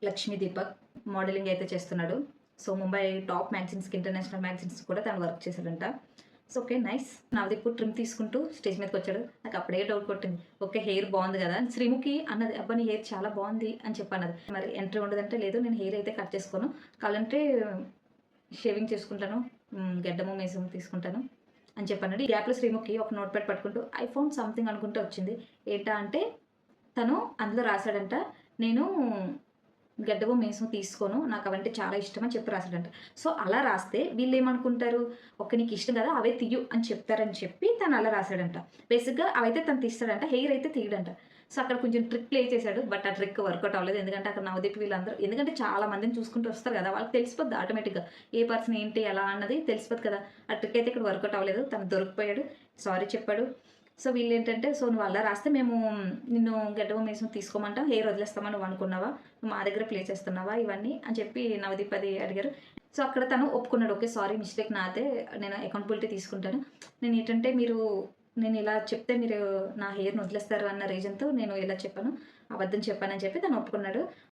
Lakshmi Deepak modelling అయితే చేస్తున్నాడు. So Mumbai top మ్యాగజైన్స్‌కి, international మ్యాగజైన్స్‌కి కూడా తను వర్క్ చేశాడంట. So okay. Nice. Navdeep trim తీసుకుంటూ స్టేజ్ మీదకొచ్చాడు. నాకు అప్పుడే డౌట్ కొట్టింది. ఓకే. హెయిర్ బావుంది గదా! శ్రీముఖి అన్నది, "అబ్బా! నీ హెయిర్ చాలా బావుంది" అని చెప్పన్నది. మరి ఎంట్రీ ఉండదంటే, లేదు నేను హెయిర్ అయితే కట్ చేసుకోను. కావాలంటే షేవింగ్ చేసుకుంటాను. గెడ్డము, మీసం తీసుకుంటాను అని చెప్పన్నాడు. ఈ గ్యాప్‌లో శ్రీముఖి ఒక నోట్‌ప్యాడ్ పట్టుకుంటూ ఐ ఫౌండ్ సంథింగ్ అనుకుంటూ వచ్చింది. ఏంటా అంటే తను అందులో రాసాడంట, నేను గడ్డము, మీసం తీసుకోను. నాకవంటే చాలా ఇష్టమని చెప్పి రాసాడంట. సో, అలా రాస్తే వీళ్ళేమనుకుంటారు, ఓకే. నీకిష్టం గదా! అవే తియ్యు అని చెప్తారని చెప్పి తను అలా రాసాడంట. బేసిక్‌గా అవైతే తను తీస్తాడంట. హెయిర్ అయితే తీయడంట. సో, అక్కడ కొంచెం ట్రిక్ ప్లే చేశాడు. బట్ ఆ ట్రిక్ వర్కౌట్ అవ్వలేదు. ఎందుకంటే అక్కడ నవదీప్ వీళ్ళందరూ, ఎందుకంటే చాలా మందిని చూసుకుంటూ వస్తారు గదా! వాళ్ళకి తెలిసిపోద్ది ఆటోమేటిక్‌గా. ఏ పర్సన్ ఏంటి, ఎలా అన్నది తెలిసిపోద్ది కదా! ఆ ట్రిక్ అయితే ఇక్కడ వర్కౌట్ అవ్వలేదు. తను దొరికిపోయాడు. సారీ చెప్పాడు. సో, వీళ్ళేంటంటే, సో, నువ్వు అలా రాస్తే మేము నిన్ను గడ్డము, మీసం తీసుకోమంటాం. హెయిర్ వదిలేస్తామని నువ్వు అనుకున్నావా? నువ్వు మా దగ్గర ప్లే చేస్తున్నావా ఇవన్నీ అని చెప్పి నవదీప్ అది అడిగారు. సో, అక్కడ తను ఒప్పుకున్నాడు. ఓకే. సారీ, మిస్టేక్ నాదే. నేను అకౌంటబిలిటీ తీసుకుంటాను. నేనేంటంటే నేను ఇలా చెప్తే మీరు నా హెయిర్‌ని వదిలేస్తారు అన్న రీజన్‌తో నేను ఇలా చెప్పాను. అబద్ధం చెప్పానని చెప్పి తను ఒప్పుకున్నాడు.